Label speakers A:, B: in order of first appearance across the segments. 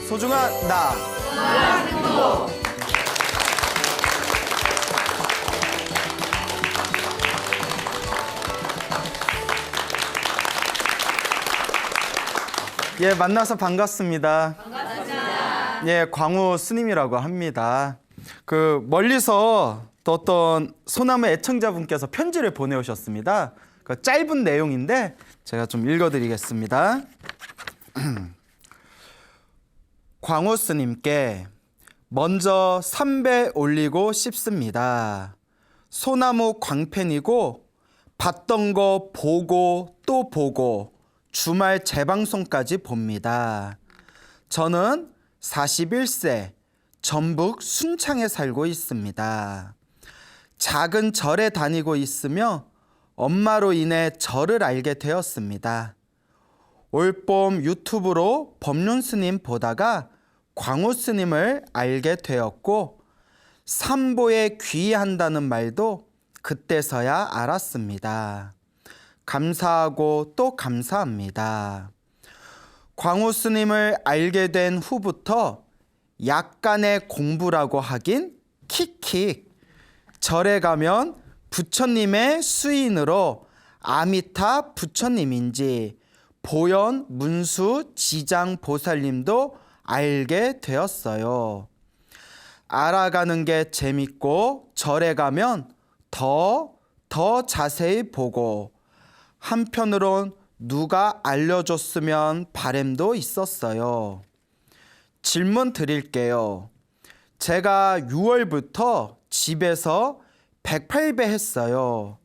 A: 소중한 나. 예, 만나서 반갑습니다. 반갑습니다. 예, 광우 스님이라고 합니다. 멀리서 또 어떤 소나무 애청자분께서 편지를 보내오셨습니다. 그 짧은 내용인데 제가 좀 읽어드리겠습니다. 광우 스님께 먼저 삼배 올리고 싶습니다. 소나무 광팬이고 봤던 거 보고 또 보고 주말 재방송까지 봅니다. 저는 41세 전북 순창에 살고 있습니다. 작은 절에 다니고 있으며 엄마로 인해 절을 알게 되었습니다. 올봄 유튜브로 법륜 스님 보다가 광우 스님을 알게 되었고 삼보에 귀의한다는 말도 그때서야 알았습니다. 감사하고 또 감사합니다. 광우 스님을 알게 된 후부터 약간의 공부라고 하긴 킥킥. 절에 가면 부처님의 수인으로 아미타 부처님인지 보현 문수 지장 보살님도 알게 되었어요. 알아가는 게 재밌고 절에 가면 더 자세히 보고 한편으론 누가 알려줬으면 바람도 있었어요. 질문 드릴게요. 제가 6월부터 집에서 108배 했어요.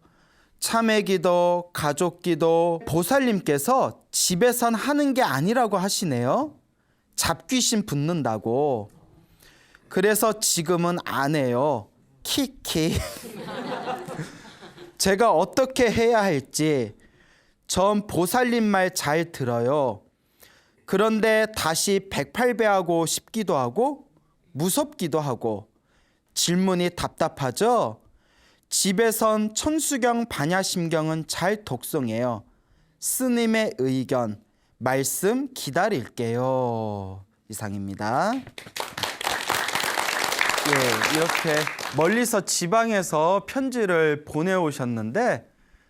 A: 참회기도, 가족기도 보살님께서 집에선 하는 게 아니라고 하시네요. 잡귀신 붙는다고. 그래서 지금은 안 해요. 키키. 제가 어떻게 해야 할지 전 보살님 말 잘 들어요. 그런데 다시 108배 하고 싶기도 하고 무섭기도 하고 질문이 답답하죠? 집에선 천수경 반야심경은 잘 독송해요. 스님의 의견, 말씀 기다릴게요. 이상입니다. 예, 이렇게 멀리서 지방에서 편지를 보내오셨는데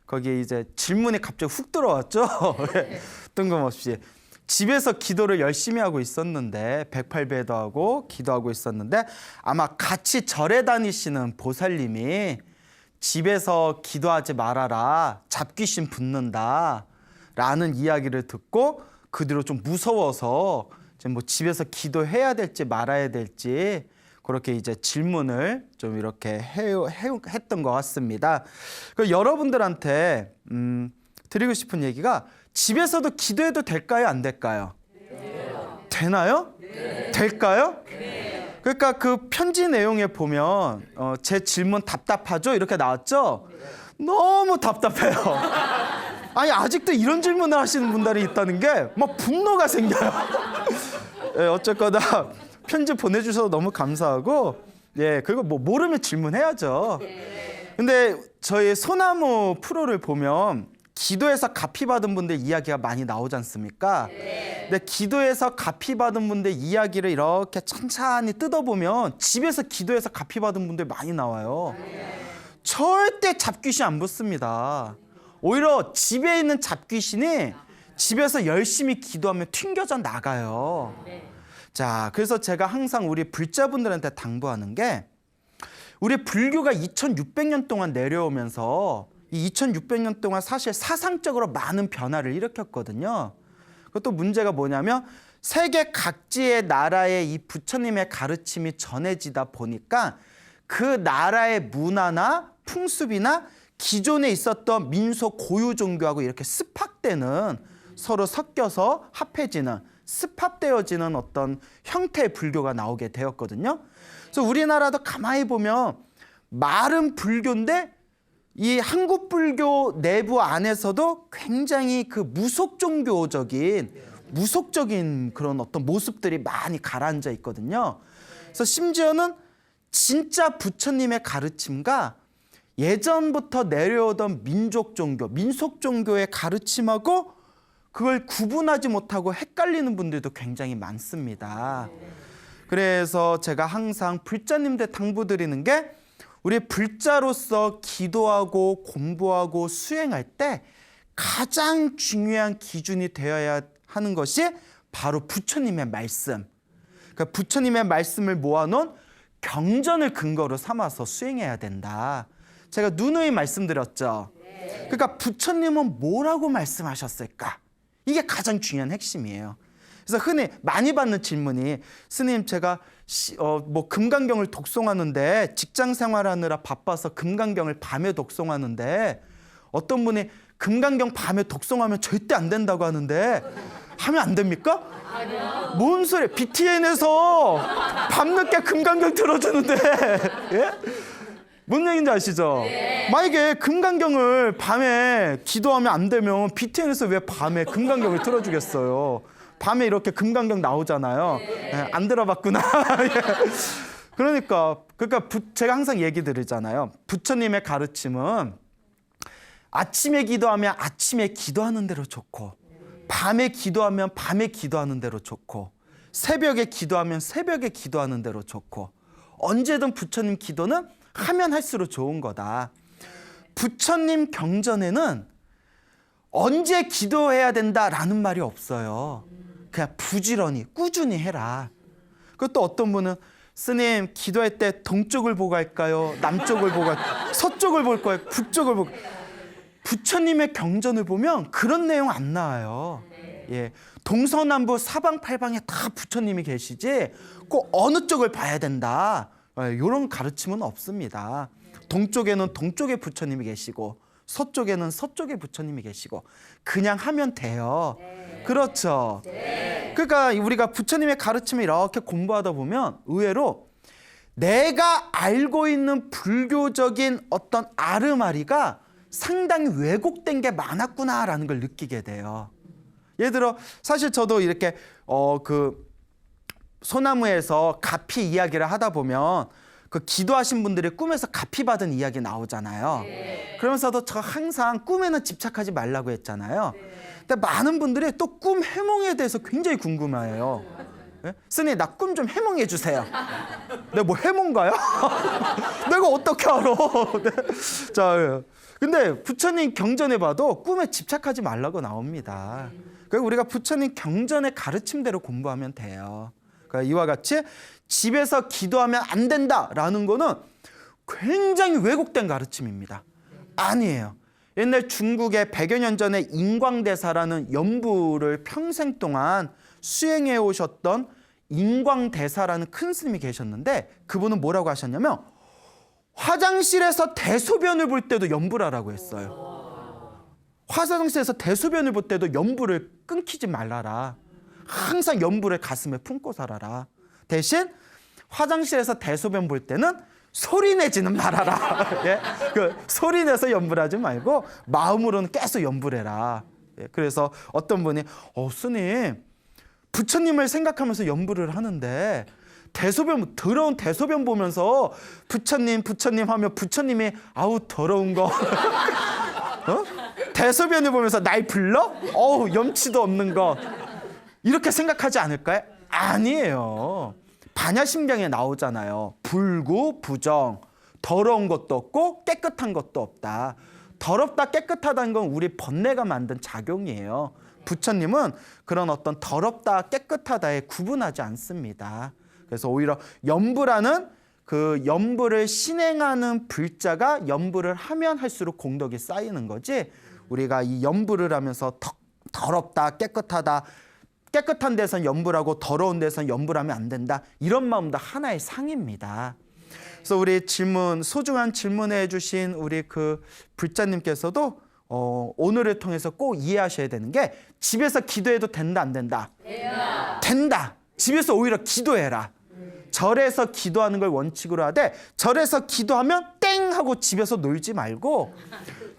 A: 거기에 이제 질문이 갑자기 훅 들어왔죠. 뜬금없이. 집에서 기도를 열심히 하고 있었는데 108배도 하고 기도하고 있었는데 아마 같이 절에 다니시는 보살님이 집에서 기도하지 말아라. 잡귀신 붙는다. 라는 이야기를 듣고 그 뒤로 좀 무서워서 이제 뭐 집에서 기도해야 될지 말아야 될지 그렇게 이제 질문을 좀 이렇게 했던 것 같습니다. 여러분들한테 드리고 싶은 얘기가 집에서도 기도해도 될까요? 안 될까요? 네. 되나요? 네. 될까요? 네. 그러니까 그 편지 내용에 보면 제 질문 답답하죠? 이렇게 나왔죠? 네. 너무 답답해요. 아니 아직도 이런 질문을 하시는 분들이 있다는 게 막 분노가 생겨요. 네, 어쨌거나 편지 보내주셔서 너무 감사하고 예 그리고 뭐 모르면 질문해야죠. 근데 저희 소나무 프로를 보면 기도해서 갚이 받은 분들 이야기가 많이 나오지 않습니까? 근데 기도해서 갚이 받은 분들 이야기를 이렇게 천천히 뜯어보면 집에서 기도해서 갚이 받은 분들 많이 나와요. 절대 잡귀신 안 붙습니다. 오히려 집에 있는 잡귀신이 집에서 열심히 기도하면 튕겨져 나가요. 자, 그래서 제가 항상 우리 불자분들한테 당부하는 게 우리 불교가 2600년 동안 내려오면서 이 2600년 동안 사실 사상적으로 많은 변화를 일으켰거든요. 그것도 문제가 뭐냐면 세계 각지의 나라에 이 부처님의 가르침이 전해지다 보니까 그 나라의 문화나 풍습이나 기존에 있었던 민속 고유 종교하고 이렇게 습합되는 서로 섞여서 합해지는 습합되어지는 어떤 형태의 불교가 나오게 되었거든요. 그래서 우리나라도 가만히 보면 말은 불교인데 이 한국 불교 내부 안에서도 굉장히 그 무속종교적인 그런 어떤 모습들이 많이 가라앉아 있거든요. 그래서 심지어는 진짜 부처님의 가르침과 예전부터 내려오던 민속 종교, 민속 종교의 가르침하고 그걸 구분하지 못하고 헷갈리는 분들도 굉장히 많습니다. 그래서 제가 항상 불자님들 당부드리는 게 우리 불자로서 기도하고 공부하고 수행할 때 가장 중요한 기준이 되어야 하는 것이 바로 부처님의 말씀. 그러니까 부처님의 말씀을 모아놓은 경전을 근거로 삼아서 수행해야 된다. 제가 누누이 말씀드렸죠. 그러니까 부처님은 뭐라고 말씀하셨을까? 이게 가장 중요한 핵심이에요. 그래서 흔히 많이 받는 질문이 스님 제가 금강경을 독송하는데 직장 생활하느라 바빠서 금강경을 밤에 독송하는데 어떤 분이 금강경 밤에 독송하면 절대 안 된다고 하는데 하면 안 됩니까? 뭔 소리? BTN에서 밤늦게 금강경 틀어주는데 예? 뭔 얘기인지 아시죠? 만약에 금강경을 밤에 기도하면 안 되면 BTN에서 왜 밤에 금강경을 틀어주겠어요? 밤에 이렇게 금강경 나오잖아요. 예, 안 들어봤구나. 그러니까 제가 항상 얘기 드리잖아요. 부처님의 가르침은 아침에 기도하면 아침에 기도하는 대로 좋고 밤에 기도하면 밤에 기도하는 대로 좋고 새벽에 기도하면 새벽에 기도하는 대로 좋고 언제든 부처님 기도는 하면 할수록 좋은 거다. 부처님 경전에는 언제 기도해야 된다라는 말이 없어요. 그냥 부지런히 꾸준히 해라. 그것도 어떤 분은 스님 기도할 때 동쪽을 보고 할까요? 남쪽을 보고 할까요? 서쪽을 볼 거예요? 북쪽을 보고 부처님의 경전을 보면 그런 내용 안 나와요. 예, 동서남북 사방팔방에 다 부처님이 계시지 꼭 어느 쪽을 봐야 된다. 이런 가르침은 없습니다. 동쪽에는 동쪽에 부처님이 계시고 서쪽에는 서쪽에 부처님이 계시고 그냥 하면 돼요. 그렇죠. 그러니까 우리가 부처님의 가르침을 이렇게 공부하다 보면 의외로 내가 알고 있는 불교적인 어떤 아르마리가 상당히 왜곡된 게 많았구나라는 걸 느끼게 돼요. 예를 들어 사실 저도 이렇게 소나무에서 가피 이야기를 하다 보면 그 기도하신 분들이 꿈에서 가피 받은 이야기 나오잖아요. 그러면서도 저 항상 꿈에는 집착하지 말라고 했잖아요. 근데 많은 분들이 또 꿈 해몽에 대해서 굉장히 궁금해해요. 예? 스님 나 꿈 좀 해몽해 주세요. 내가 뭐 해몽가요? 내가 어떻게 알아? 네. 자, 근데 부처님 경전에 봐도 꿈에 집착하지 말라고 나옵니다. 그러니까 우리가 부처님 경전의 가르침대로 공부하면 돼요. 그러니까 이와 같이 집에서 기도하면 안 된다라는 거는 굉장히 왜곡된 가르침입니다. 아니에요. 옛날 중국에 100여 년 전에 인광대사라는 연부를 평생 동안 수행해 오셨던 인광대사라는 큰 스님이 계셨는데 그분은 뭐라고 하셨냐면 화장실에서 대소변을 볼 때도 연부라라고 했어요. 화장실에서 대소변을 볼 때도 연부를 끊기지 말라라. 항상 연부를 가슴에 품고 살아라. 대신 화장실에서 대소변 볼 때는 소리 내지는 말아라. 예? 소리 내서 연부를 하지 말고 마음으로는 계속 연부를 해라. 예? 그래서 어떤 분이 스님 부처님을 생각하면서 연부를 하는데 더러운 대소변 보면서 부처님 하면 부처님이 아우 더러운 거 대소변을 보면서 날 불러? 염치도 없는 거 이렇게 생각하지 않을까요? 아니에요. 반야심경에 나오잖아요. 불구, 부정, 더러운 것도 없고 깨끗한 것도 없다. 더럽다 깨끗하다는 건 우리 번뇌가 만든 작용이에요. 부처님은 그런 어떤 더럽다 깨끗하다에 구분하지 않습니다. 그래서 오히려 연부라는 그 연부를 신행하는 불자가 연부를 하면 할수록 공덕이 쌓이는 거지 우리가 이 연부를 하면서 더럽다 깨끗하다 깨끗한 데선 연부라고 더러운 데선 연부라면 안 된다. 이런 마음도 하나의 상입니다. 그래서 우리 소중한 질문해 주신 우리 그 불자님께서도 오늘을 통해서 꼭 이해하셔야 되는 게 집에서 기도해도 된다 안 된다? 된다. 집에서 오히려 기도해라. 절에서 기도하는 걸 원칙으로 하되 절에서 기도하면 땡 하고 집에서 놀지 말고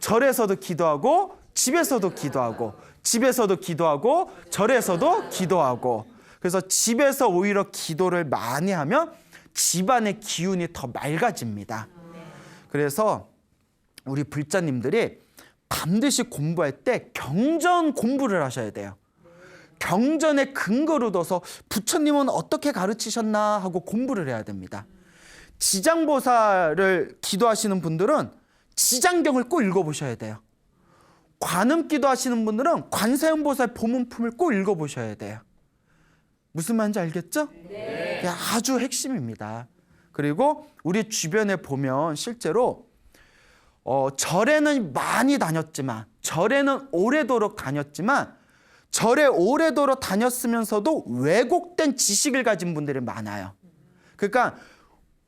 A: 절에서도 기도하고 집에서도 기도하고 집에서도 기도하고 절에서도 기도하고 그래서 집에서 오히려 기도를 많이 하면 집안의 기운이 더 맑아집니다. 그래서 우리 불자님들이 반드시 공부할 때 경전 공부를 하셔야 돼요. 경전의 근거를 둬서 부처님은 어떻게 가르치셨나 하고 공부를 해야 됩니다. 지장보살을 기도하시는 분들은 지장경을 꼭 읽어보셔야 돼요. 관음기도 하시는 분들은 관세음보살 보문품을 꼭 읽어보셔야 돼요. 무슨 말인지 알겠죠? 네. 아주 핵심입니다. 그리고 우리 주변에 보면 실제로 절에는 많이 다녔지만, 절에는 오래도록 다녔지만, 절에 오래도록 다녔으면서도 왜곡된 지식을 가진 분들이 많아요. 그러니까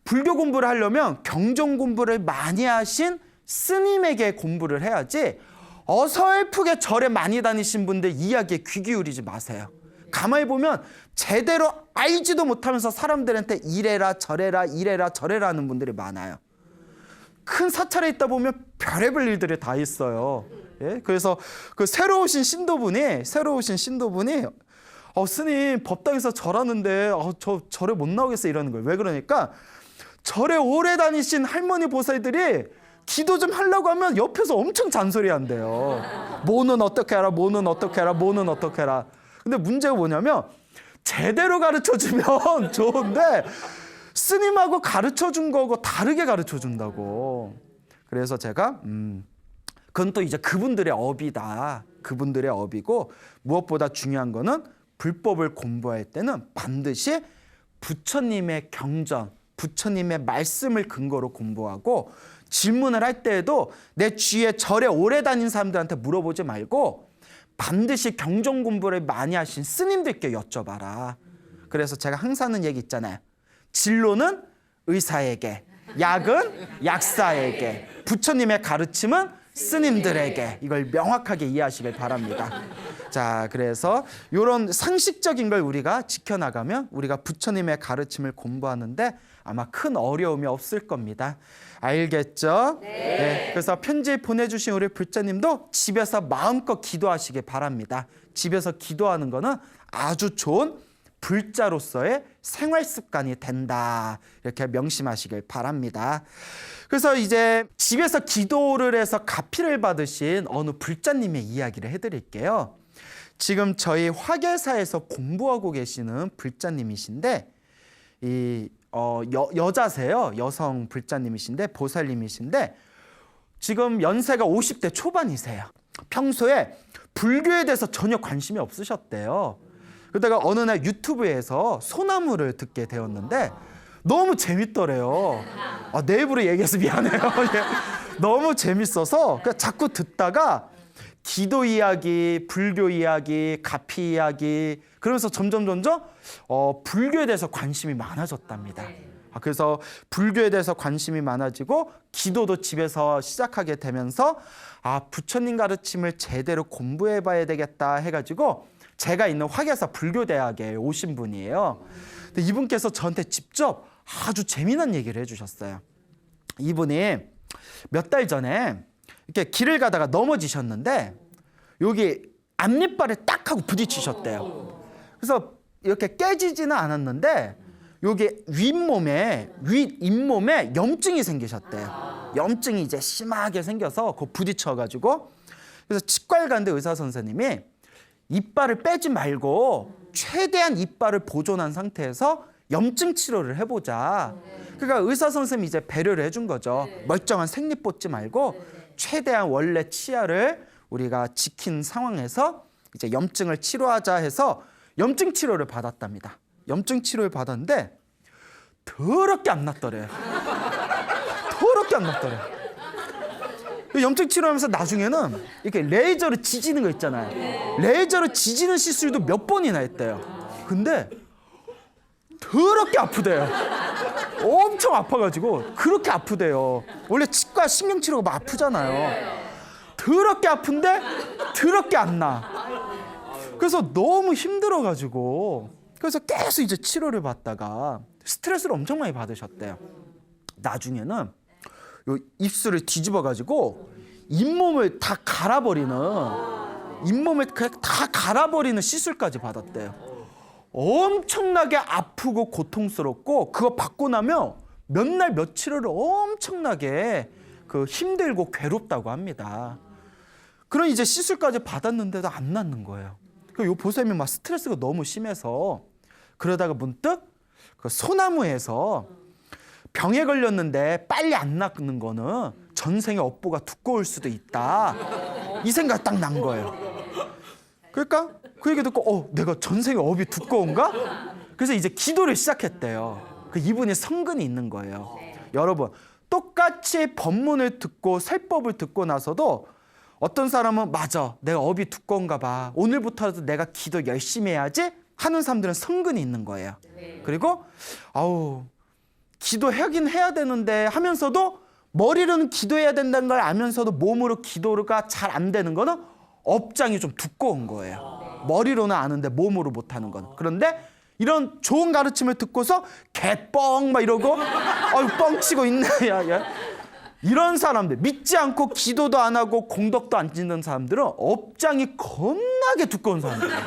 A: 불교 공부를 하려면 경전 공부를 많이 하신 스님에게 공부를 해야지, 어설프게 절에 많이 다니신 분들 이야기에 귀 기울이지 마세요. 가만히 보면 제대로 알지도 못하면서 사람들한테 이래라 저래라 이래라 저래라 하는 분들이 많아요. 큰 사찰에 있다 보면 별의별 일들이 다 있어요. 예? 그래서 그 새로 오신 신도분이 스님 법당에서 절하는데 저 절에 못 나오겠어 이러는 거예요. 왜 그러니까 절에 오래 다니신 할머니 보살들이 기도 좀 하려고 하면 옆에서 엄청 잔소리한대요. 뭐는 어떻게 해라, 뭐는 어떻게 해라, 뭐는 어떻게 해라. 근데 문제가 뭐냐면 제대로 가르쳐주면 좋은데 스님하고 가르쳐준 거고 다르게 가르쳐준다고. 그래서 제가 그건 또 이제 그분들의 업이다. 그분들의 업이고, 무엇보다 중요한 거는 불법을 공부할 때는 반드시 부처님의 경전, 부처님의 말씀을 근거로 공부하고, 질문을 할 때에도 내 주위에 절에 오래 다닌 사람들한테 물어보지 말고 반드시 경전 공부를 많이 하신 스님들께 여쭤봐라. 그래서 제가 항상 하는 얘기 있잖아요. 진로는 의사에게, 약은 약사에게, 부처님의 가르침은 스님들에게. 이걸 명확하게 이해하시길 바랍니다. 자, 그래서 이런 상식적인 걸 우리가 지켜나가면 우리가 부처님의 가르침을 공부하는데 아마 큰 어려움이 없을 겁니다. 알겠죠? 네. 그래서 편지 보내주신 우리 불자님도 집에서 마음껏 기도하시길 바랍니다. 집에서 기도하는 거는 아주 좋은 불자로서의 생활 습관이 된다. 이렇게 명심하시길 바랍니다. 그래서 이제 집에서 기도를 해서 가피를 받으신 어느 불자님의 이야기를 해드릴게요. 지금 저희 화계사에서 공부하고 계시는 불자님이신데 여자세요. 여성 불자님이신데 보살님이신데 지금 연세가 50대 초반이세요. 평소에 불교에 대해서 전혀 관심이 없으셨대요. 그러다가 어느 날 유튜브에서 소나무를 듣게 되었는데 너무 재밌더래요. 내 입으로 얘기해서 미안해요. 너무 재밌어서 자꾸 듣다가 기도 이야기, 불교 이야기, 가피 이야기, 그러면서 점점 불교에 대해서 관심이 많아졌답니다. 그래서 불교에 대해서 관심이 많아지고 기도도 집에서 시작하게 되면서 부처님 가르침을 제대로 공부해 봐야 되겠다 해가지고 제가 있는 화계사 불교대학에 오신 분이에요. 근데 이분께서 저한테 직접 아주 재미난 얘기를 해주셨어요. 이분이 몇 달 전에 이렇게 길을 가다가 넘어지셨는데 여기 앞니발에 딱 하고 부딪히셨대요. 그래서 이렇게 깨지지는 않았는데 여기 윗몸에 염증이 생기셨대요. 염증이 이제 심하게 생겨서 그 부딪혀가지고 그래서 치과를 갔는데 의사 선생님이 이빨을 빼지 말고 최대한 이빨을 보존한 상태에서 염증 치료를 해보자. 그러니까 의사 선생님이 이제 배려를 해준 거죠. 멀쩡한 생립 뽑지 말고 최대한 원래 치아를 우리가 지킨 상황에서 이제 염증을 치료하자 해서 염증 치료를 받았답니다. 염증 치료를 받았는데 더럽게 안 났더래요. 더럽게 안 났더래요. 염증 치료하면서 나중에는 이렇게 레이저로 지지는 거 있잖아요. 레이저로 지지는 시술도 몇 번이나 했대요. 근데 더럽게 아프대요. 엄청 아파가지고 그렇게 아프대요. 원래 치과 신경치료가 막 아프잖아요. 더럽게 아픈데 더럽게 안 나. 그래서 너무 힘들어가지고 그래서 계속 이제 치료를 받다가 스트레스를 엄청 많이 받으셨대요. 나중에는 요 입술을 뒤집어가지고 잇몸을 다 갈아버리는 시술까지 받았대요. 엄청나게 아프고 고통스럽고 그거 받고 나면 몇 날 며칠을 엄청나게 힘들고 괴롭다고 합니다. 그런 이제 시술까지 받았는데도 안 낫는 거예요. 요 보쌤이 막 스트레스가 너무 심해서 그러다가 문득 그 소나무에서 병에 걸렸는데 빨리 안 낫는 거는 전생의 업보가 두꺼울 수도 있다. 이 생각 딱 난 거예요. 그러니까 그 얘기 듣고 내가 전생의 업이 두꺼운가? 그래서 이제 기도를 시작했대요. 그 이분이 성근이 있는 거예요. 여러분 똑같이 법문을 듣고 설법을 듣고 나서도 어떤 사람은 맞아 내가 업이 두꺼운가 봐. 오늘부터라도 내가 기도 열심히 해야지 하는 사람들은 성근이 있는 거예요. 그리고 기도하긴 해야 되는데 하면서도 머리로는 기도해야 된다는 걸 알면서도 몸으로 기도가 잘 안 되는 거는 업장이 좀 두꺼운 거예요. 머리로는 아는데 몸으로 못하는 거는. 그런데 이런 좋은 가르침을 듣고서 개뻥 막 이러고 뻥치고 있네. 야. 이런 사람들 믿지 않고 기도도 안 하고 공덕도 안 짓는 사람들은 업장이 겁나게 두꺼운 사람들이에요.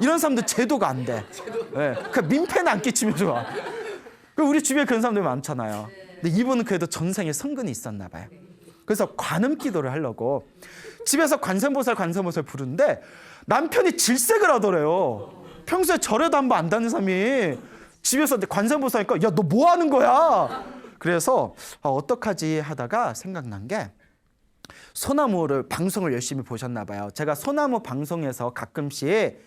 A: 이런 사람들 제도가 안 돼. 네. 그 민폐는 안 끼치면 좋아. 우리 주변에 그런 사람들 많잖아요. 근데 이분은 그래도 전생에 성근이 있었나 봐요. 그래서 관음 기도를 하려고 집에서 관세음보살 부르는데 남편이 질색을 하더래요. 평소에 절에도 한 번 안 다니는 사람이 집에서 관세음보살이니까 야, 너 뭐 하는 거야? 그래서 어떡하지 하다가 생각난 게 소나무를 방송을 열심히 보셨나 봐요. 제가 소나무 방송에서 가끔씩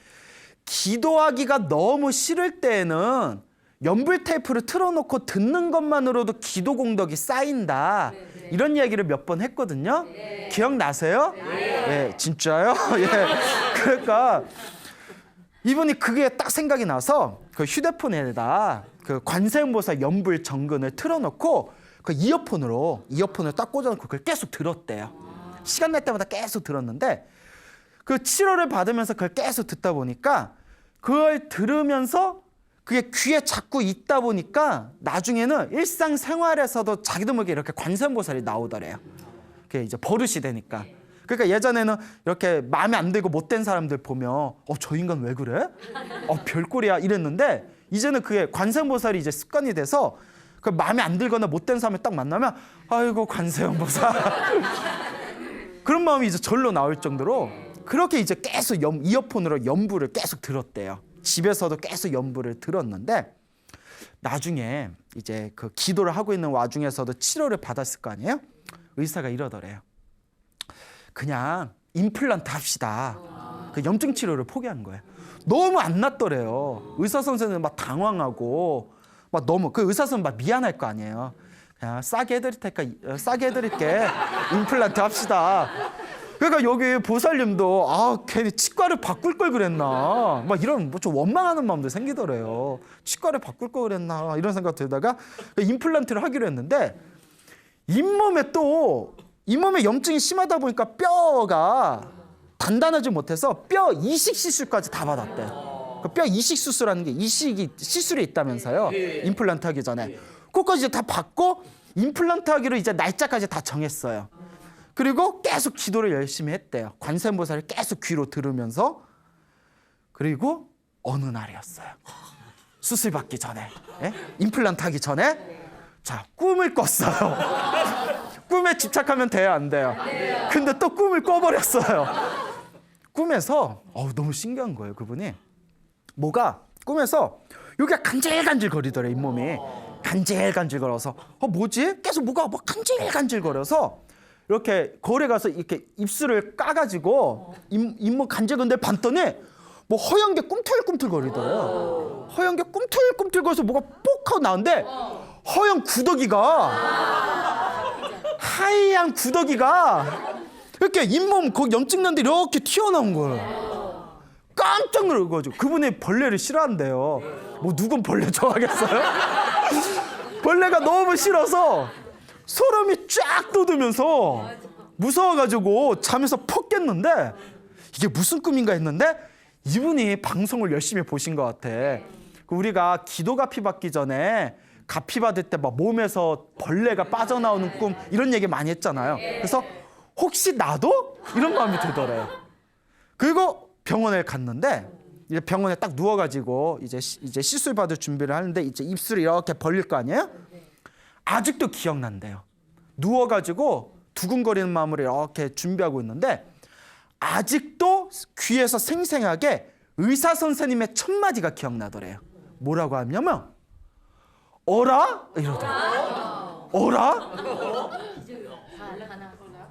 A: 기도하기가 너무 싫을 때에는 연불 테이프를 틀어놓고 듣는 것만으로도 기도 공덕이 쌓인다. 이런 이야기를 몇 번 했거든요. 기억나세요? 네, 진짜요? 예. 그러니까 이분이 그게 딱 생각이 나서 그 휴대폰에다 그 관세음보살 연불 정근을 틀어놓고 그 이어폰을 딱 꽂아놓고 그걸 계속 들었대요. 시간 날 때마다 계속 들었는데 그 치료를 받으면서 그걸 계속 듣다 보니까 그걸 들으면서 그게 귀에 자꾸 있다 보니까 나중에는 일상생활에서도 자기도 모르게 이렇게 관세음보살이 나오더래요. 그게 이제 버릇이 되니까. 그러니까 예전에는 이렇게 마음에 안 들고 못된 사람들 보면 저 인간 왜 그래? 별꼴이야 이랬는데 이제는 그게 관세음보살이 이제 습관이 돼서 그 마음에 안 들거나 못된 사람을 딱 만나면 아이고 관세음보살 그런 마음이 이제 절로 나올 정도로 그렇게 이제 계속 이어폰으로 연불을 계속 들었대요. 집에서도 계속 연불을 들었는데 나중에 이제 그 기도를 하고 있는 와중에서도 치료를 받았을 거 아니에요? 의사가 이러더래요. 그냥 임플란트 합시다. 그 염증 치료를 포기한 거예요. 너무 안 낫더래요. 의사 선생님은 막 당황하고 막 너무 그 의사 선생님 막 미안할 거 아니에요. 그냥 싸게 해드릴 테니까 싸게 해드릴게. 임플란트 합시다. 그러니까 여기 보살님도 괜히 치과를 바꿀 걸 그랬나 막 이런 뭐 좀 원망하는 마음도 생기더래요. 치과를 바꿀 걸 그랬나 이런 생각 들다가 임플란트를 하기로 했는데 잇몸에 염증이 심하다 보니까 뼈가 단단하지 못해서 뼈 이식 시술까지 다 받았대. 그 뼈 이식 수술하는 게 시술이 있다면서요. 임플란트 하기 전에 그것까지 이제 다 받고 임플란트 하기로 이제 날짜까지 다 정했어요. 그리고 계속 기도를 열심히 했대요. 관세음보살을 계속 귀로 들으면서. 그리고 어느 날이었어요. 수술 받기 전에, 임플란트 하기 전에 자, 꿈을 꿨어요. 꿈에 집착하면 돼요, 안 돼요? 근데 또 꿈을 꿔버렸어요. 꿈에서 너무 신기한 거예요, 그분이. 꿈에서 여기가 간질간질 거리더래, 잇몸이. 간질간질 거려서 뭐지? 계속 뭐가 간질간질 거려서 이렇게 거울에 가서 이렇게 입술을 까가지고 잇몸 간질건데 봤더니 뭐 허연 게 꿈틀꿈틀 거리더래요. 허연 게 꿈틀꿈틀 거려서 뭐가 뽁 하고 나오는데 허연 구더기가 하얀 구더기가 이렇게 잇몸 거기 염증 난데 이렇게 튀어나온 거예요. 깜짝 놀라가지고 그분이 벌레를 싫어한대요. 뭐 누군 벌레 좋아하겠어요? 벌레가 너무 싫어서 소름이 쫙 돋으면서 무서워가지고 잠에서 퍽 깼는데 이게 무슨 꿈인가 했는데 이분이 방송을 열심히 보신 것 같아. 우리가 기도 가피 받기 전에 가피 받을 때 막 몸에서 벌레가 빠져나오는 꿈 이런 얘기 많이 했잖아요. 그래서 혹시 나도? 이런 마음이 들더래요. 그리고 병원에 갔는데 이제 병원에 딱 누워가지고 이제 시술 받을 준비를 하는데 이제 입술이 이렇게 벌릴 거 아니에요? 아직도 기억난대요. 누워가지고 두근거리는 마음으로 이렇게 준비하고 있는데 아직도 귀에서 생생하게 의사 선생님의 첫 마디가 기억나더래요. 뭐라고 하냐면 어라? 이러더라고요. 어라?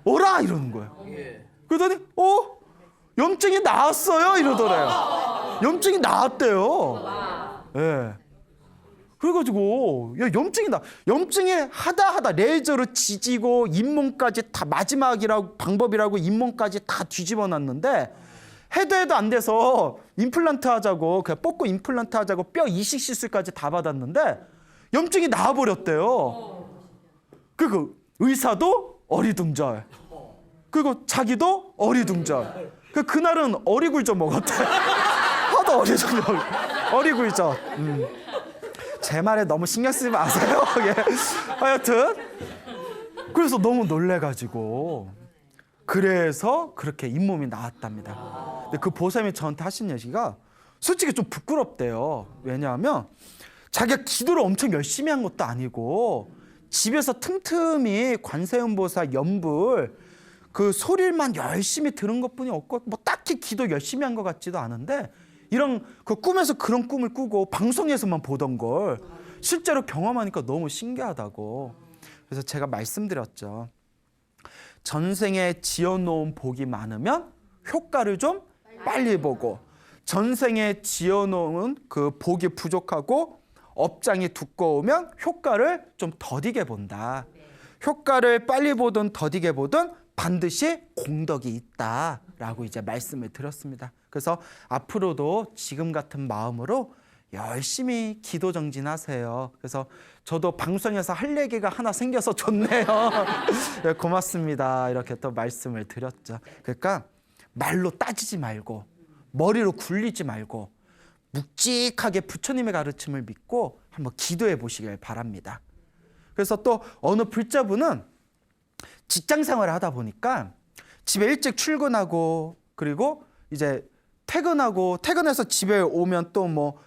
A: 어라? 이러는 거예요. 그러더니 염증이 나았어요? 이러더래요. 염증이 나았대요. 예. 그래가지고 염증이 하다 레이저로 지지고 잇몸까지 다 마지막이라고 방법이라고 잇몸까지 다 뒤집어놨는데 해도 안 돼서 임플란트 하자고 그냥 뽑고 임플란트 하자고 뼈 이식 시술까지 다 받았는데 염증이 나아버렸대요. 그리고 의사도 어리둥절. 그리고 자기도 어리둥절. 그날은 어리굴젓 먹었대. 하도 어리굴젓. 제 말에 너무 신경 쓰지 마세요. 예. 하여튼 그래서 너무 놀래가지고 그래서 그렇게 잇몸이 나왔답니다. 근데 그 보살님이 저한테 하신 얘기가 솔직히 좀 부끄럽대요. 왜냐하면 자기가 기도를 엄청 열심히 한 것도 아니고 집에서 틈틈이 관세음보살 연불 그 소리만 열심히 들은 것뿐이 없고 뭐 딱히 기도 열심히 한 것 같지도 않은데 이런 그 꿈에서 그런 꿈을 꾸고 방송에서만 보던 걸 실제로 경험하니까 너무 신기하다고. 그래서 제가 말씀드렸죠. 전생에 지어놓은 복이 많으면 효과를 좀 빨리 보고 전생에 지어놓은 그 복이 부족하고 업장이 두꺼우면 효과를 좀 더디게 본다. 효과를 빨리 보든 더디게 보든 반드시 공덕이 있다라고 이제 말씀을 드렸습니다. 그래서 앞으로도 지금 같은 마음으로 열심히 기도 정진하세요. 그래서 저도 방송에서 할 얘기가 하나 생겨서 좋네요. 네, 고맙습니다. 이렇게 또 말씀을 드렸죠. 그러니까 말로 따지지 말고 머리로 굴리지 말고 묵직하게 부처님의 가르침을 믿고 한번 기도해 보시길 바랍니다. 그래서 또 어느 불자분은 직장 생활을 하다 보니까 집에 일찍 출근하고 그리고 이제 퇴근해서 집에 오면 또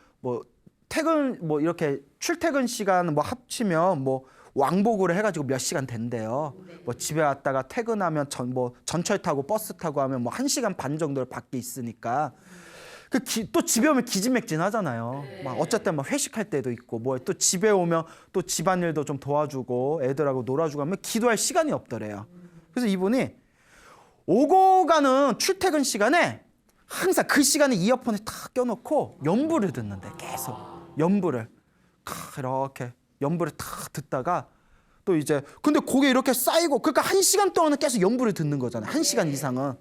A: 퇴근 이렇게 출퇴근 시간 합치면 왕복으로 해가지고 몇 시간 된대요. 집에 왔다가 퇴근하면 전철 타고 버스 타고 하면 1시간 반 정도를 밖에 있으니까 또 집에 오면 기진맥진하잖아요. 어쨌든 회식할 때도 있고 또 집에 오면 또 집안일도 좀 도와주고 애들하고 놀아주고 하면 기도할 시간이 없더래요. 그래서 이분이 오고 가는 출퇴근 시간에 항상 그 시간에 이어폰을 탁 껴놓고 연불을 듣는데 계속 연불을 이렇게 연불을 탁 듣다가 또 이제 근데 그게 이렇게 쌓이고 그러니까 1시간 동안은 계속 연불을 듣는 거잖아요. 1시간 이상은.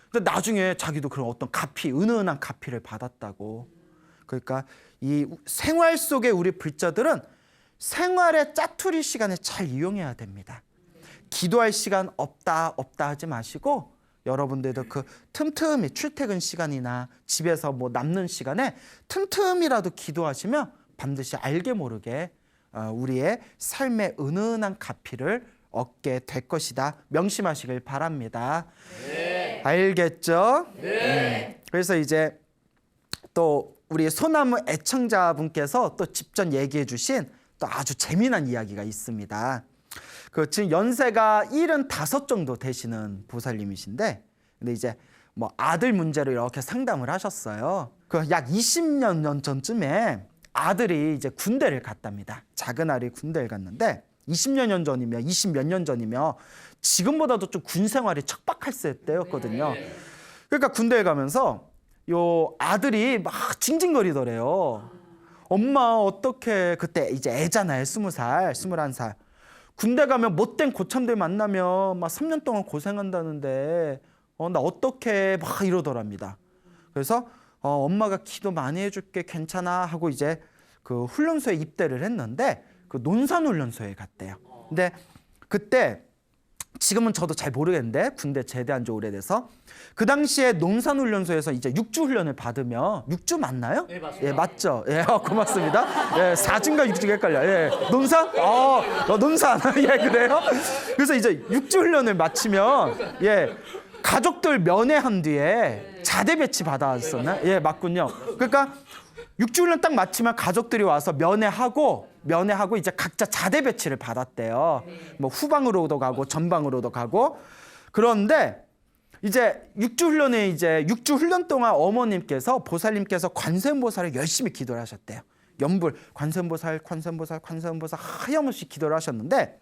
A: 근데 나중에 자기도 그런 어떤 은은한 가피를 받았다고. 그러니까 이 생활 속에 우리 불자들은 생활의 짜투리 시간을 잘 이용해야 됩니다. 기도할 시간 없다 하지 마시고 여러분들도 그 틈틈이 출퇴근 시간이나 집에서 남는 시간에 틈틈이라도 기도하시면 반드시 알게 모르게 우리의 삶의 은은한 가피를 얻게 될 것이다. 명심하시길 바랍니다. 네. 알겠죠? 네. 그래서 이제 또 우리 소나무 애청자분께서 또 직접 얘기해 주신 또 아주 재미난 이야기가 있습니다. 지금 연세가 75 정도 되시는 보살님이신데 근데 이제 아들 문제로 이렇게 상담을 하셨어요. 약 20년 전쯤에 아들이 이제 군대를 갔답니다. 작은 아들이 군대를 갔는데 20몇 년 전이면 지금보다도 좀 군 생활이 척박할 때였거든요. 그러니까 군대에 가면서 요 아들이 막 징징거리더래요. 엄마 어떡해. 그때 이제 애잖아요. 20살, 21살. 군대 가면 못된 고참들 만나면 막 3년 동안 고생한다는데 나 어떡해 막 이러더랍니다. 그래서 엄마가 기도 많이 해줄게 괜찮아 하고 이제 그 훈련소에 입대를 했는데 그 논산훈련소에 갔대요. 근데 그때 지금은 저도 잘 모르겠는데 군대 제대한 지 오래돼서 그 당시에 논산훈련소에서 이제 6주 훈련을 받으면 6주 맞나요?
B: 네, 맞습니다.
A: 예, 맞죠. 예, 고맙습니다. 예, 4주인가 6주가 헷갈려. 예, 논산? 논산. 예, 그래요? 그래서 이제 6주 훈련을 마치면 예, 가족들 면회한 뒤에 자대 배치 받았었나? 예, 맞군요. 그러니까 6주 훈련 딱 마치면 가족들이 와서 면회하고 이제 각자 자대 배치를 받았대요. 후방으로도 가고 전방으로도 가고. 그런데 이제 6주 훈련에 이제 6주 훈련 동안 어머님께서 보살님께서 관세음보살을 열심히 기도를 하셨대요. 연불 관세음보살 하염없이 기도를 하셨는데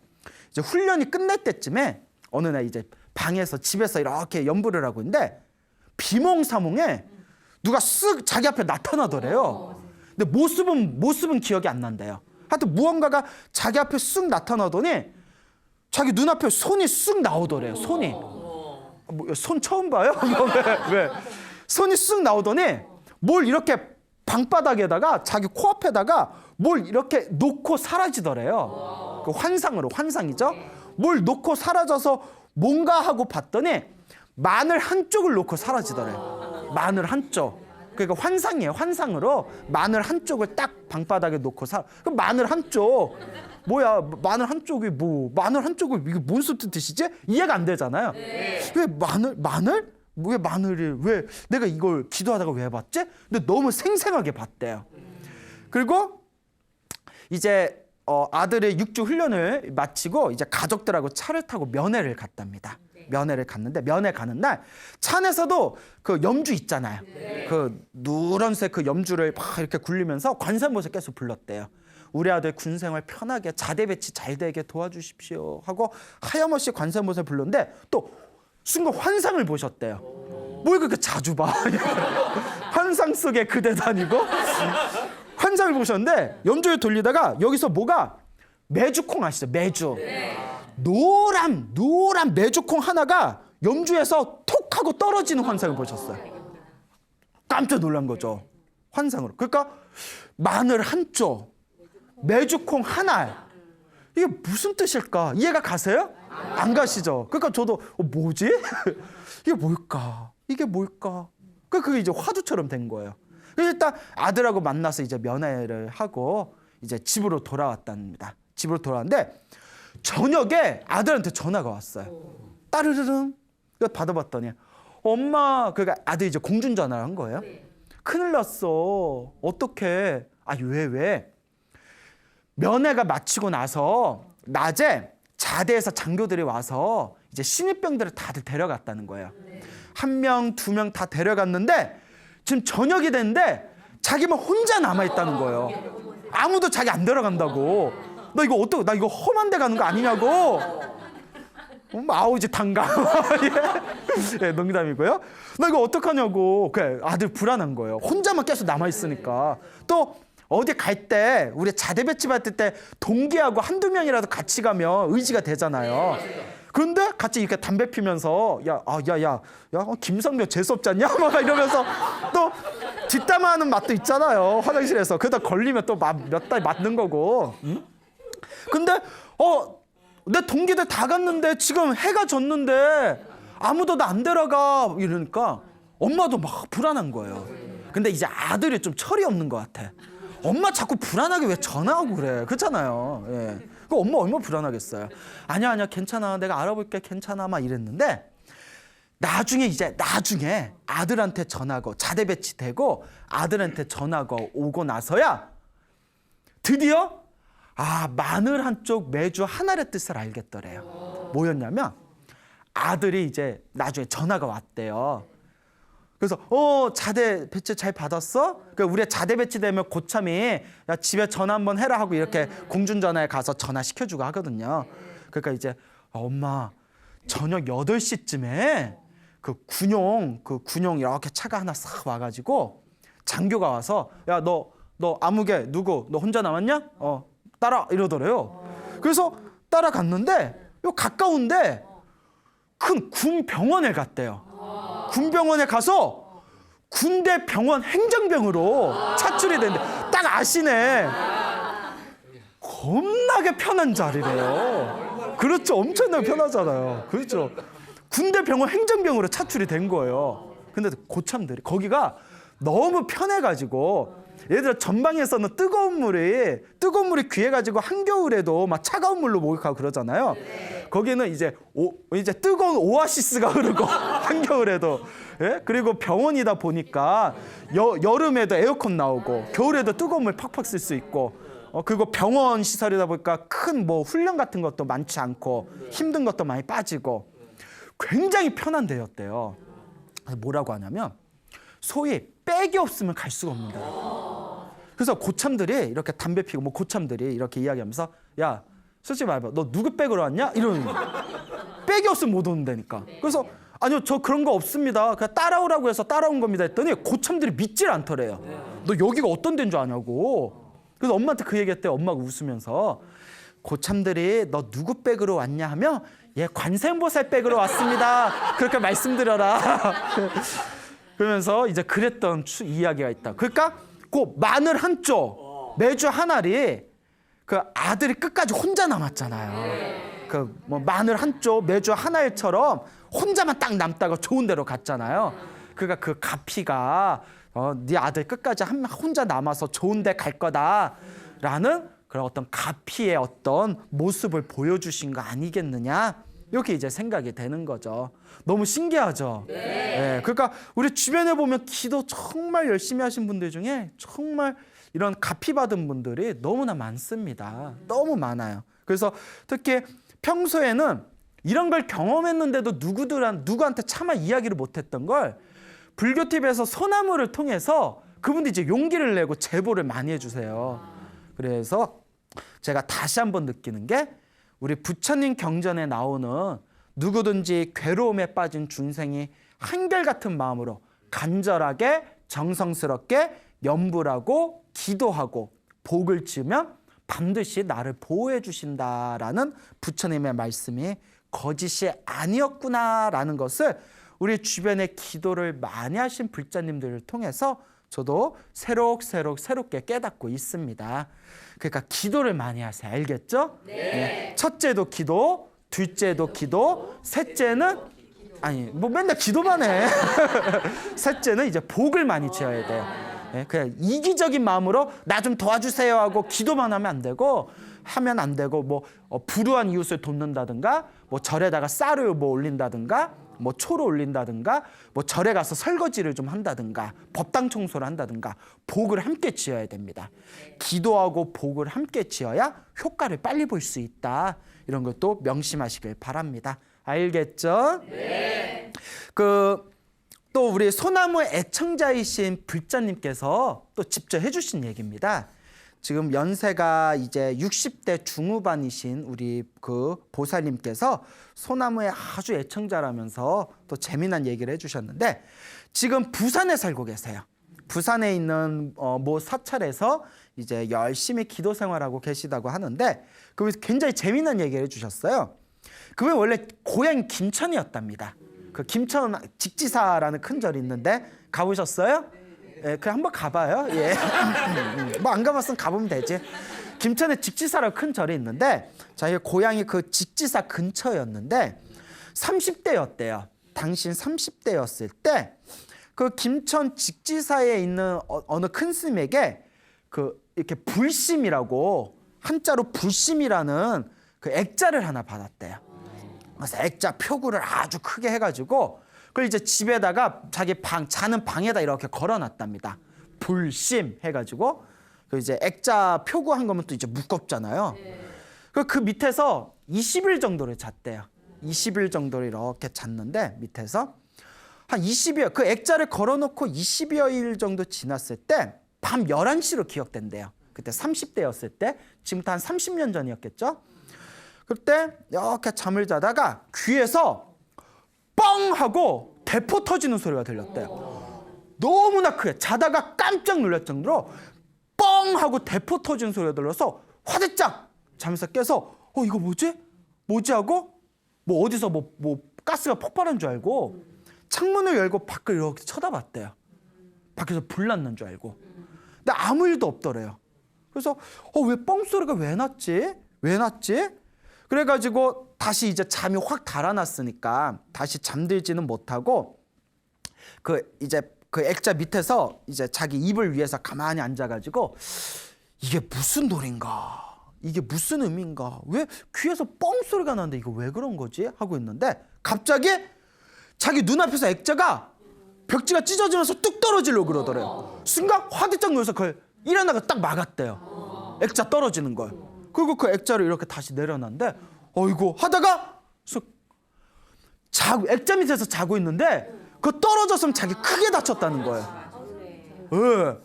A: 이제 훈련이 끝날 때쯤에 어느 날 이제 방에서 집에서 이렇게 연불을 하고 있는데 비몽사몽에 누가 쓱 자기 앞에 나타나더래요. 근데 모습은 기억이 안 난대요. 하여튼 무언가가 자기 앞에 쓱 나타나더니 자기 눈앞에 손이 쓱 나오더래요. 손이. 손 처음 봐요? 왜? 손이 쓱 나오더니 뭘 이렇게 방바닥에다가 자기 코앞에다가 뭘 이렇게 놓고 사라지더래요. 그 환상이죠. 뭘 놓고 사라져서 뭔가 하고 봤더니 마늘 한쪽을 놓고 사라지더래요. 마늘 한쪽. 그러니까 환상이에요. 환상으로 마늘 한쪽을 딱 방바닥에 놓고 그럼 마늘 한쪽 뭐야? 마늘 한쪽이 뭐? 마늘 한쪽이 이게 뭔 뜻이지? 이해가 안 되잖아요. 왜 마늘? 왜 마늘을 왜 내가 이걸 기도하다가 왜 봤지? 근데 너무 생생하게 봤대요. 그리고 이제 아들의 6주 훈련을 마치고 이제 가족들하고 차를 타고 면회를 갔답니다. 면회를 갔는데 면회 가는 날 차 안에서도 그 염주 있잖아요. 그 누런색 그 염주를 막 이렇게 굴리면서 관세음보살 계속 불렀대요. 우리 아들 군생활 편하게 자대 배치 잘 되게 도와주십시오 하고 하염없이 관세음보살 불렀는데 또 순간 환상을 보셨대요. 뭘 그렇게 자주 봐? 환상 속에 그대도 아니고 환상을 보셨는데 염주를 돌리다가 여기서 뭐가 메주콩 아시죠? 메주. 노란 메주콩 하나가 염주에서 톡 하고 떨어지는 환상을 보셨어요. 깜짝 놀란 거죠. 환상으로. 그러니까 마늘 한쪽, 메주콩 하나. 이게 무슨 뜻일까? 이해가 가세요? 안 가시죠? 그러니까 저도 뭐지? 이게 뭘까? 그게 이제 화두처럼 된 거예요. 그래서 일단 아들하고 만나서 이제 면회를 하고 이제 집으로 돌아왔답니다. 집으로 돌아왔는데 저녁에 아들한테 전화가 왔어요. 따르르릉. 받아봤더니 엄마, 그러니까 아들이 이제 공중 전화를 한 거예요. 큰일 났어. 어떡해? 왜? 면회가 마치고 나서 낮에 자대에서 장교들이 와서 이제 신입병들을 다들 데려갔다는 거예요. 1명, 2명 다 데려갔는데 지금 저녁이 됐는데 자기만 혼자 남아있다는 거예요. 아무도 자기 안 데려간다고. 나 이거 험한 데 가는 거 아니냐고. 아우지 단감. 예, 농담이고요. 나 이거 어떡하냐고. 그래, 아들 불안한 거예요. 혼자만 계속 남아있으니까. 또 어디 갈 때 우리 자대 배치 받을 때 동기하고 한두 명이라도 같이 가면 의지가 되잖아요. 그런데 같이 이렇게 담배 피면서 야 김성묘 재수없지 않냐? 막 이러면서 또 뒷담화하는 맛도 있잖아요. 화장실에서. 그러다 걸리면 또 몇 달 맞는 거고. 근데 내 동기들 다 갔는데 지금 해가 졌는데 아무도 나 안 데려가 이러니까 엄마도 막 불안한 거예요. 근데 이제 아들이 좀 철이 없는 것 같아. 엄마 자꾸 불안하게 왜 전화하고 그래? 그렇잖아요. 예. 그 엄마 얼마나 불안하겠어요. 아니야 괜찮아, 내가 알아볼게, 괜찮아 막 이랬는데 나중에 아들한테 전화가 자대 배치되고 아들한테 전화가 오고 나서야 드디어 마늘 한쪽 메주 하나의 뜻을 알겠더래요. 뭐였냐면 아들이 이제 나중에 전화가 왔대요. 그래서 자대 배치 잘 받았어? 그러니까 우리 자대 배치되면 고참이 야 집에 전화 한번 해라 하고 이렇게 공중전화에 가서 전화 시켜주고 하거든요. 그러니까 이제 엄마 저녁 8시쯤에 그 군용 이렇게 차가 하나 싹 와가지고 장교가 와서 야 너 아무개 누구 너 혼자 남았냐? 따라 이러더래요. 그래서 따라갔는데 가까운데 큰 군 병원에 갔대요. 군병원에 가서 군대 병원 행정병으로 차출이 됐는데 딱 아시네. 겁나게 편한 자리래요. 그렇죠. 엄청나게 편하잖아요. 그렇죠. 군대 병원 행정병으로 차출이 된 거예요. 근데 고참들이 거기가 너무 편해가지고 예를 들어 전방에서는 뜨거운 물이 귀해가지고 한겨울에도 막 차가운 물로 목욕하고 그러잖아요. 거기는 이제 뜨거운 오아시스가 흐르고 한겨울에도. 예? 그리고 병원이다 보니까 여름에도 에어컨 나오고 겨울에도 뜨거운 물 팍팍 쓸 수 있고 그리고 병원 시설이다 보니까 큰 뭐 훈련 같은 것도 많지 않고 힘든 것도 많이 빠지고 굉장히 편한 데였대요. 뭐라고 하냐면 소위 백이 없으면 갈 수가 없는 데요. 그래서 고참들이 이렇게 담배 피고 뭐 고참들이 이렇게 이야기하면서 야 솔직히 말해봐 너 누구 백으로 왔냐? 이러는 거예요. 백이 없으면 못 오는다니까. 그래서 아니요 저 그런 거 없습니다. 그냥 따라오라고 해서 따라온 겁니다 했더니 고참들이 믿질 않더래요. 너 여기가 어떤 데인 줄 아냐고. 그래서 엄마한테 그 얘기했대요. 엄마가 웃으면서 고참들이 너 누구 백으로 왔냐 하면 예 관세음보살 백으로 왔습니다. 그렇게 말씀드려라. 그러면서 이제 그랬던 이야기가 있다. 그러니까 그 마늘 한 쪽 매주 한 알이 그 아들이 끝까지 혼자 남았잖아요. 그 뭐 마늘 한 쪽 매주 한 알처럼 혼자만 딱 남다가 좋은 데로 갔잖아요. 그러니까 그 가피가 네 아들 끝까지 혼자 남아서 좋은 데 갈 거다라는 그런 어떤 가피의 어떤 모습을 보여주신 거 아니겠느냐? 이렇게 이제 생각이 되는 거죠. 너무 신기하죠? 네. 그러니까 우리 주변에 보면 기도 정말 열심히 하신 분들 중에 정말 이런 가피 받은 분들이 너무나 많습니다. 너무 많아요. 그래서 특히 평소에는 이런 걸 경험했는데도 누구한테 차마 이야기를 못했던 걸 불교 TV에서 소나무를 통해서 그분들이 이제 용기를 내고 제보를 많이 해주세요. 그래서 제가 다시 한번 느끼는 게 우리 부처님 경전에 나오는 누구든지 괴로움에 빠진 중생이 한결같은 마음으로 간절하게 정성스럽게 염불하고 기도하고 복을 지으면 반드시 나를 보호해 주신다라는 부처님의 말씀이 거짓이 아니었구나라는 것을 우리 주변에 기도를 많이 하신 불자님들을 통해서 저도 새롭게 깨닫고 있습니다. 그러니까 기도를 많이 하세요. 알겠죠? 네. 첫째도 기도, 둘째도 기도, 셋째는 아니 뭐 맨날 기도만 해. 셋째는 이제 복을 많이 지어야 돼요. 그냥 이기적인 마음으로 나 좀 도와주세요 하고 기도만 하면 안 되고 뭐 불우한 이웃을 돕는다든가 뭐 절에다가 쌀을 뭐 올린다든가 뭐 초를 올린다든가 뭐 절에 가서 설거지를 좀 한다든가 법당 청소를 한다든가 복을 함께 지어야 됩니다. 기도하고 복을 함께 지어야 효과를 빨리 볼 수 있다. 이런 것도 명심하시길 바랍니다. 알겠죠? 네. 또 우리 소나무 애청자이신 불자님께서 또 직접 해주신 얘기입니다. 지금 연세가 이제 60대 중후반이신 우리 그 보살님께서 소나무의 아주 애청자라면서 또 재미난 얘기를 해주셨는데 지금 부산에 살고 계세요. 부산에 있는 모 사찰에서 이제 열심히 기도 생활하고 계시다고 하는데 그래서 굉장히 재미난 얘기를 해주셨어요. 그분 원래 고향이 김천이었답니다. 그 김천 직지사라는 큰 절이 있는데 가보셨어요? 예, 그냥 한번 가봐요. 예. 뭐 안 가봤으면 가보면 되지. 김천에 직지사라는 큰 절이 있는데 자기 고향이 그 직지사 근처였는데 30대였대요. 당신 30대였을 때 그 김천 직지사에 있는 어느 큰 스님에게 그 이렇게 불심이라고 한자로 불심이라는 그 액자를 하나 받았대요. 그래서 액자 표구를 아주 크게 해가지고 그걸 이제 집에다가 자기 자는 방에다 이렇게 걸어놨답니다. 불심 해가지고 그 이제 액자 표구 한 거면 또 이제 무겁잖아요. 그 밑에서 20일 정도를 잤대요. 20일 정도를 이렇게 잤는데 밑에서 한 20여 그 액자를 걸어놓고 20여일 정도 지났을 때 밤 11시로 기억된대요. 그때 30대였을 때 지금부터 한 30년 전이었겠죠. 그때 이렇게 잠을 자다가 귀에서 뻥 하고 대포 터지는 소리가 들렸대요. 너무나 크게 자다가 깜짝 놀랄 정도로 뻥 하고 대포 터지는 소리가 들려서 화들짝 잠에서 깨서 이거 뭐지 하고 뭐 어디서 뭐 가스가 폭발한 줄 알고 창문을 열고 밖을 이렇게 쳐다봤대요. 밖에서 불 났는 줄 알고. 근데 아무 일도 없더래요. 그래서 왜 뻥 소리가 왜 났지? 그래가지고 다시 이제 잠이 확 달아났으니까 다시 잠들지는 못하고 이제 그 액자 밑에서 이제 자기 입을 위해서 가만히 앉아가지고 이게 무슨 노래인가? 이게 무슨 의미인가? 왜 귀에서 뻥 소리가 나는데 이거 왜 그런 거지? 하고 있는데 갑자기 자기 눈앞에서 액자가 벽지가 찢어지면서 뚝 떨어지려고 그러더래요. 순간 화들짝 놀라서 그걸 일어나가 딱 막았대요. 액자 떨어지는 걸. 그리고 그 액자를 이렇게 다시 내려놨는데 어이구 하다가 액자 밑에서 자고 있는데 그 떨어졌으면 자기 크게 다쳤다는 거예요. 네.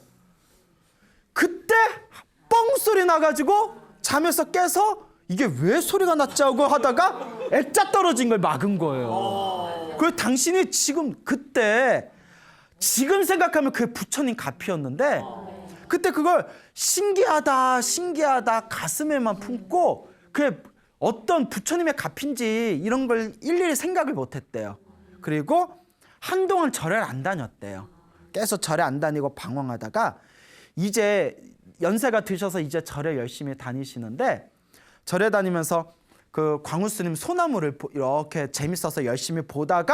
A: 그때 뻥 소리 나가지고 잠에서 깨서 이게 왜 소리가 났지 하고 하다가 액자 떨어진 걸 막은 거예요. 그래서 당신이 지금 생각하면 그게 부처님 가피였는데 그때 그걸 신기하다 가슴에만 품고 그게 어떤 부처님의 가피인지 이런 걸 일일이 생각을 못했대요. 그리고 한동안 절을 안 다녔대요. 계속 절에 안 다니고 방황하다가 이제 연세가 드셔서 이제 절에 열심히 다니시는데 절에 다니면서 그 광우스님 소나무를 이렇게 재밌어서 열심히 보다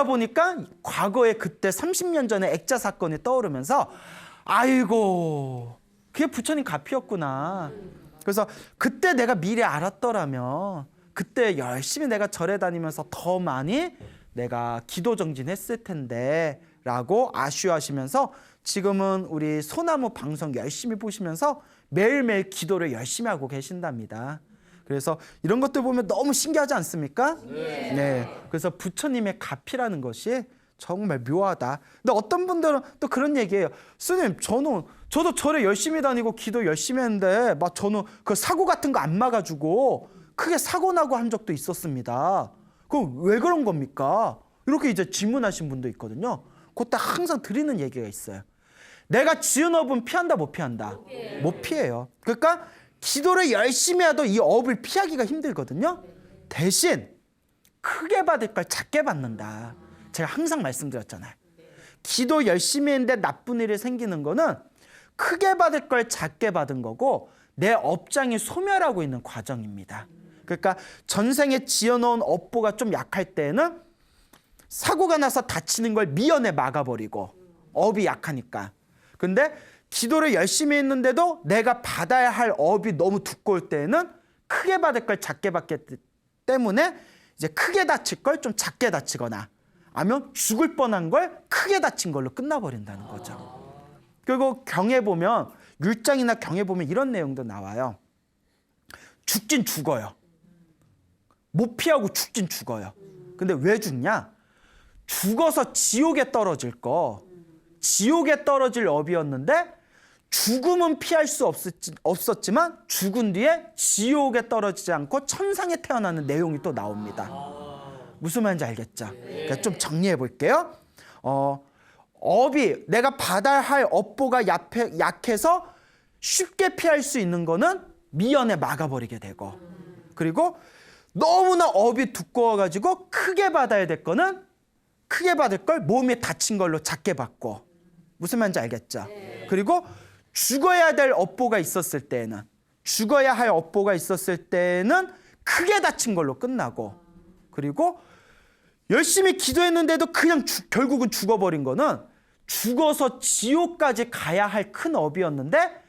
A: 보니까 과거에 그때 30년 전에 액자 사건이 떠오르면서 아이고 그게 부처님 가피였구나. 그래서 그때 내가 미리 알았더라면 그때 열심히 내가 절에 다니면서 더 많이 내가 기도 정진했을 텐데 라고 아쉬워하시면서 지금은 우리 소나무 방송 열심히 보시면서 매일매일 기도를 열심히 하고 계신답니다. 그래서 이런 것들 보면 너무 신기하지 않습니까? 네. 그래서 부처님의 가피라는 것이 정말 묘하다. 근데 어떤 분들은 또 그런 얘기예요. 스님, 저도 절에 열심히 다니고 기도 열심히 했는데 막 저는 그 사고 같은 거 안 막아주고 크게 사고 나고 한 적도 있었습니다. 그럼 왜 그런 겁니까? 이렇게 이제 질문하신 분도 있거든요. 그때 항상 드리는 얘기가 있어요. 내가 지은 업은 피한다 못 피한다? 못 피해요. 그러니까 기도를 열심히 해도 이 업을 피하기가 힘들거든요. 대신 크게 받을 걸 작게 받는다. 제가 항상 말씀드렸잖아요. 기도 열심히 했는데 나쁜 일이 생기는 거는 크게 받을 걸 작게 받은 거고 내 업장이 소멸하고 있는 과정입니다. 그러니까 전생에 지어놓은 업보가 좀 약할 때는 사고가 나서 다치는 걸 미연에 막아버리고 업이 약하니까. 근데 기도를 열심히 했는데도 내가 받아야 할 업이 너무 두꺼울 때는 크게 받을 걸 작게 받기 때문에 이제 크게 다칠 걸 좀 작게 다치거나 아니면 죽을 뻔한 걸 크게 다친 걸로 끝나버린다는 거죠. 그리고 경에 보면 율장이나 경에 보면 이런 내용도 나와요. 죽긴 죽어요. 못 피하고 죽긴 죽어요. 근데 왜 죽냐? 죽어서 지옥에 떨어질 지옥에 떨어질 업이었는데 죽음은 피할 수 없었지만 죽은 뒤에 지옥에 떨어지지 않고 천상에 태어나는 내용이 또 나옵니다. 무슨 말인지 알겠죠? 그러니까 좀 정리해 볼게요. 업이 내가 받아야 할 업보가 약해서 쉽게 피할 수 있는 거는 미연에 막아버리게 되고 그리고 너무나 업이 두꺼워가지고 크게 받아야 될 거는 크게 받을 걸 몸에 다친 걸로 작게 받고 무슨 말인지 알겠죠? 그리고 죽어야 될 업보가 있었을 때는 크게 다친 걸로 끝나고 그리고 열심히 기도했는데도 그냥 결국은 죽어버린 거는 죽어서 지옥까지 가야 할 큰 업이었는데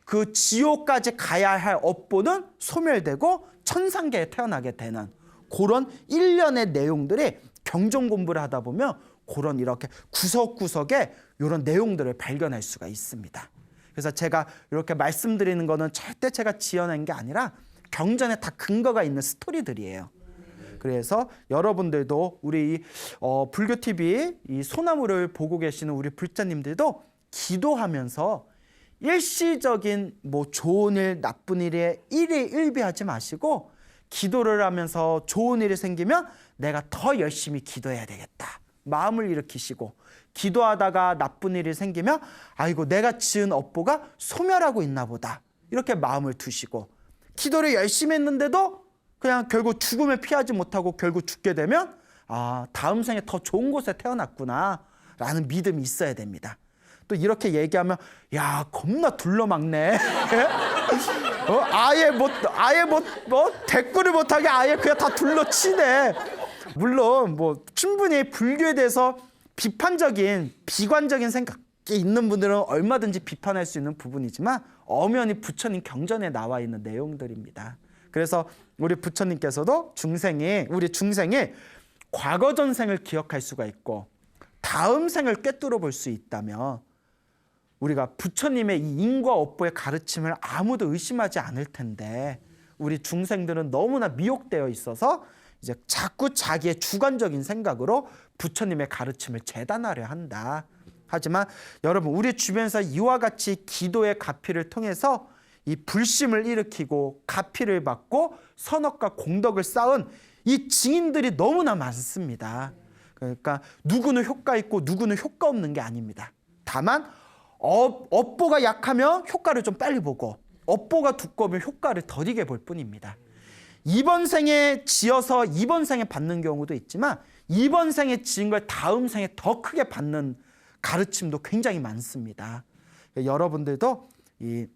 A: 그 지옥까지 가야 할 업보는 소멸되고 천상계에 태어나게 되는 그런 일련의 내용들이 경전 공부를 하다 보면 그런 이렇게 구석구석에 이런 내용들을 발견할 수가 있습니다. 그래서 제가 이렇게 말씀드리는 거는 절대 제가 지어낸 게 아니라 경전에 다 근거가 있는 스토리들이에요. 그래서 여러분들도 우리 불교 TV 이 소나무를 보고 계시는 우리 불자님들도 기도하면서 일시적인 뭐 좋은 일, 나쁜 일에 일희일비하지 마시고 기도를 하면서 좋은 일이 생기면 내가 더 열심히 기도해야 되겠다. 마음을 일으키시고 기도하다가 나쁜 일이 생기면 아이고 내가 지은 업보가 소멸하고 있나 보다. 이렇게 마음을 두시고 기도를 열심히 했는데도 그냥 결국 죽음을 피하지 못하고 결국 죽게 되면 다음 생에 더 좋은 곳에 태어났구나 라는 믿음이 있어야 됩니다. 또 이렇게 얘기하면 야 겁나 둘러막네. 아예 댓글을 못하게 아예 그냥 다 둘러치네. 물론 뭐 충분히 불교에 대해서 비판적인 비관적인 생각이 있는 분들은 얼마든지 비판할 수 있는 부분이지만 엄연히 부처님 경전에 나와 있는 내용들입니다. 그래서 우리 부처님께서도 우리 중생이 과거 전생을 기억할 수가 있고 다음 생을 꿰뚫어 볼 수 있다면 우리가 부처님의 이 인과 업보의 가르침을 아무도 의심하지 않을 텐데 우리 중생들은 너무나 미혹되어 있어서 이제 자꾸 자기의 주관적인 생각으로 부처님의 가르침을 재단하려 한다. 하지만 여러분, 우리 주변에서 이와 같이 기도의 가피를 통해서 이 불심을 일으키고 가피를 받고 선업과 공덕을 쌓은 이 증인들이 너무나 많습니다. 그러니까 누구는 효과 있고 누구는 효과 없는 게 아닙니다. 다만 업보가 약하면 효과를 좀 빨리 보고 업보가 두꺼우면 효과를 더디게 볼 뿐입니다. 이번 생에 지어서 이번 생에 받는 경우도 있지만 이번 생에 지은 걸 다음 생에 더 크게 받는 가르침도 굉장히 많습니다. 여러분들도 이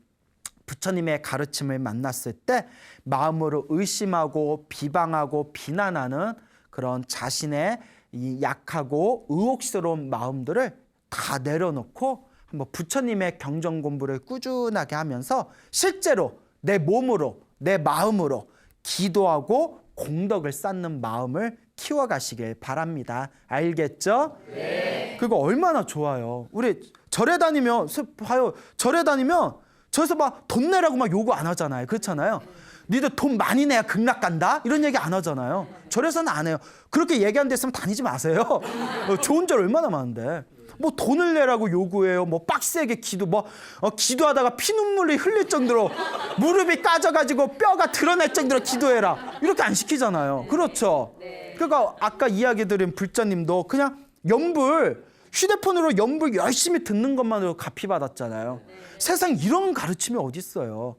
A: 부처님의 가르침을 만났을 때 마음으로 의심하고 비방하고 비난하는 그런 자신의 이 약하고 의혹스러운 마음들을 다 내려놓고 한번 부처님의 경전 공부를 꾸준하게 하면서 실제로 내 몸으로 내 마음으로 기도하고 공덕을 쌓는 마음을 키워가시길 바랍니다. 알겠죠? 네. 그거 얼마나 좋아요. 우리 절에 다니면 봐요. 절에 다니면 저에서 막 돈 내라고 막 요구 안 하잖아요. 그렇잖아요. 니들 돈 많이 내야 극락 간다? 이런 얘기 안 하잖아요. 절에서는 안 해요. 그렇게 얘기하는 데 있으면 다니지 마세요. 좋은 절 얼마나 많은데. 뭐 돈을 내라고 요구해요. 뭐 빡세게 기도하다가 피눈물이 흘릴 정도로 무릎이 까져가지고 뼈가 드러날 정도로 기도해라. 이렇게 안 시키잖아요. 그렇죠. 그러니까 아까 이야기 드린 불자님도 그냥 휴대폰으로 연불 열심히 듣는 것만으로 가피 받았잖아요. 세상 이런 가르침이 어디 있어요.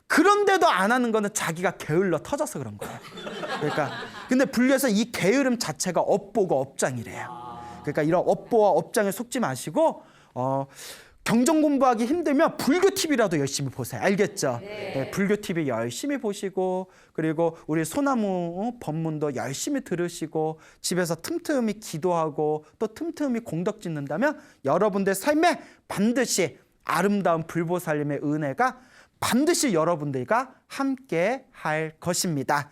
A: 그런데도 안 하는 거는 자기가 게을러 터져서 그런 거예요. 그러니까 근데 불교에서 이 게으름 자체가 업보고 업장이래요. 그러니까 이런 업보와 업장에 속지 마시고 경전 공부하기 힘들면 불교 TV라도 열심히 보세요. 알겠죠? 네, 불교 TV 열심히 보시고 그리고 우리 소나무 법문도 열심히 들으시고 집에서 틈틈이 기도하고 또 틈틈이 공덕 짓는다면 여러분들 삶에 반드시 아름다운 불보살님의 은혜가 반드시 여러분들과 함께 할 것입니다.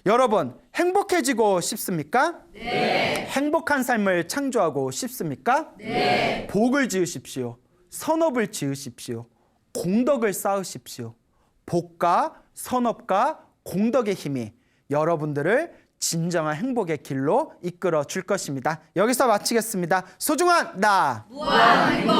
A: 여러분, 행복해지고 싶습니까? 네. 행복한 삶을 창조하고 싶습니까? 네. 복을 지으십시오. 선업을 지으십시오. 공덕을 쌓으십시오. 복과 선업과 공덕의 힘이 여러분들을 진정한 행복의 길로 이끌어 줄 것입니다. 여기서 마치겠습니다. 소중한 나 무한 행복